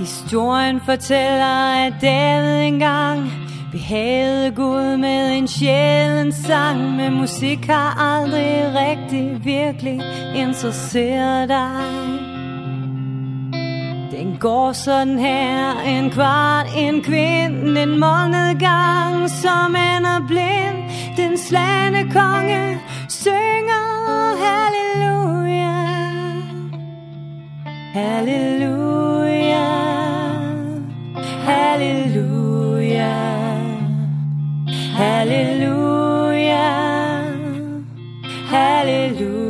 Historien fortæller, at David engang behagede Gud med en sjælden sang. Men musik har aldrig rigtig virkelig interesseret dig. Den går sådan her: en kvart, en kvinde, en månedgang, som ender blind. Den slagne konge synger halleluja, halleluja, halleluja, halleluja, halleluja.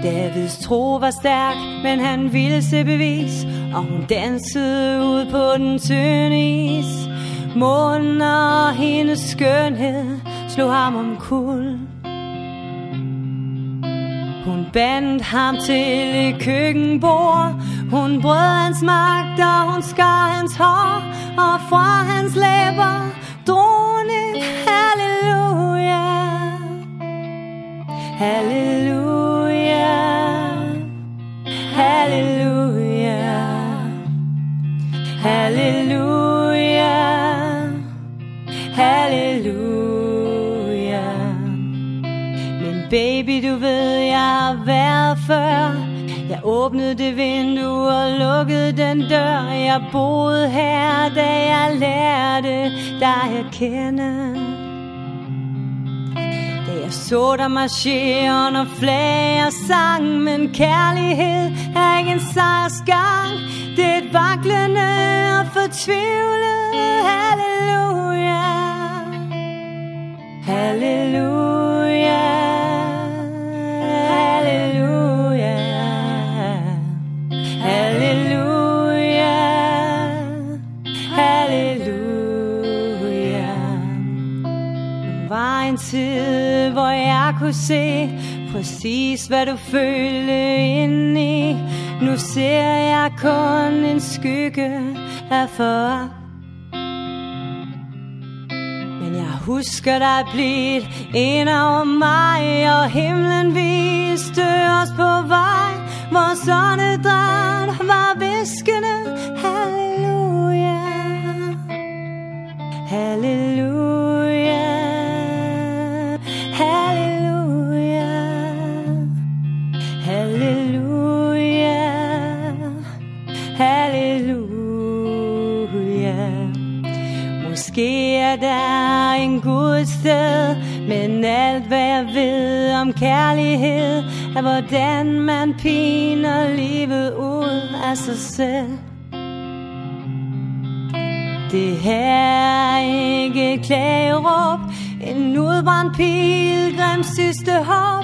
Davids tro var stærk, men han ville se bevis, og hun dansede ud på den tynde is. Månen og hendes skønhed slog ham omkuld. Hun bandt ham til et køkkenbord. Hun brød hans magt, og hun skar hans hår, og fra hans læber drog et halleluja, halleluja, halleluja, halleluja, halleluja. Men baby, du ved, jeg har været før. Jeg åbnede det vindue og lukkede den dør. Jeg boede her, da jeg lærte dig at kende. Da jeg så dig marchere under flag og sang. Men kærlighed er ikke en sejrsgang, det er et vaklende og fortvivlet halleluja, halleluja, halleluja, halleluja, halleluja. Der var en tid, hvor jeg kunne se præcis, hvad du følte indeni. Nu ser jeg kun en skygge af foragt. Men jeg husker dig blidt ind over mig, og himlen viste os på vej. Vores åndedræt var hviskende halleluja, halleluja, halleluja, halleluja, halleluja. Måske er der en Gud sted, men alt hvad jeg ved om kærlighed er, hvordan man piner livet ud af sig selv. Det her er ikke et klageråb, en udbrændt pilgrims sidste håb.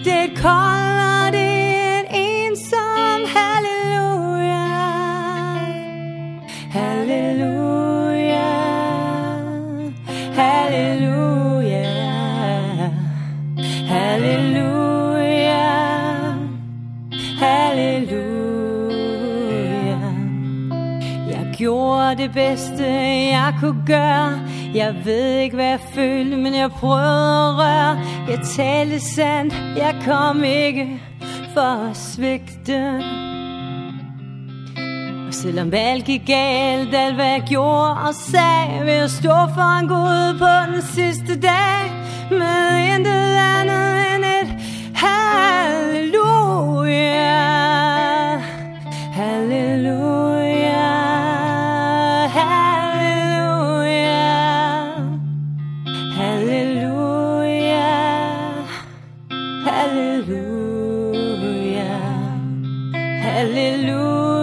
Det er et kold, og det er en ensom halleluja, halleluja, halleluja, halleluja, halleluja. Jeg gjorde det bedste, jeg kunne gøre. Jeg ved ikke, hvad jeg følte, men jeg prøvede at røre. Jeg talte sandt, jeg kom ikke for at svigte. Og selvom alt gik galt, alt hvad jeg gjorde og sagde, vil jeg stå for en Gud på den sidste dag, med intet andet end et halleluja, halleluja, halleluja, halleluja, halleluja, halleluja.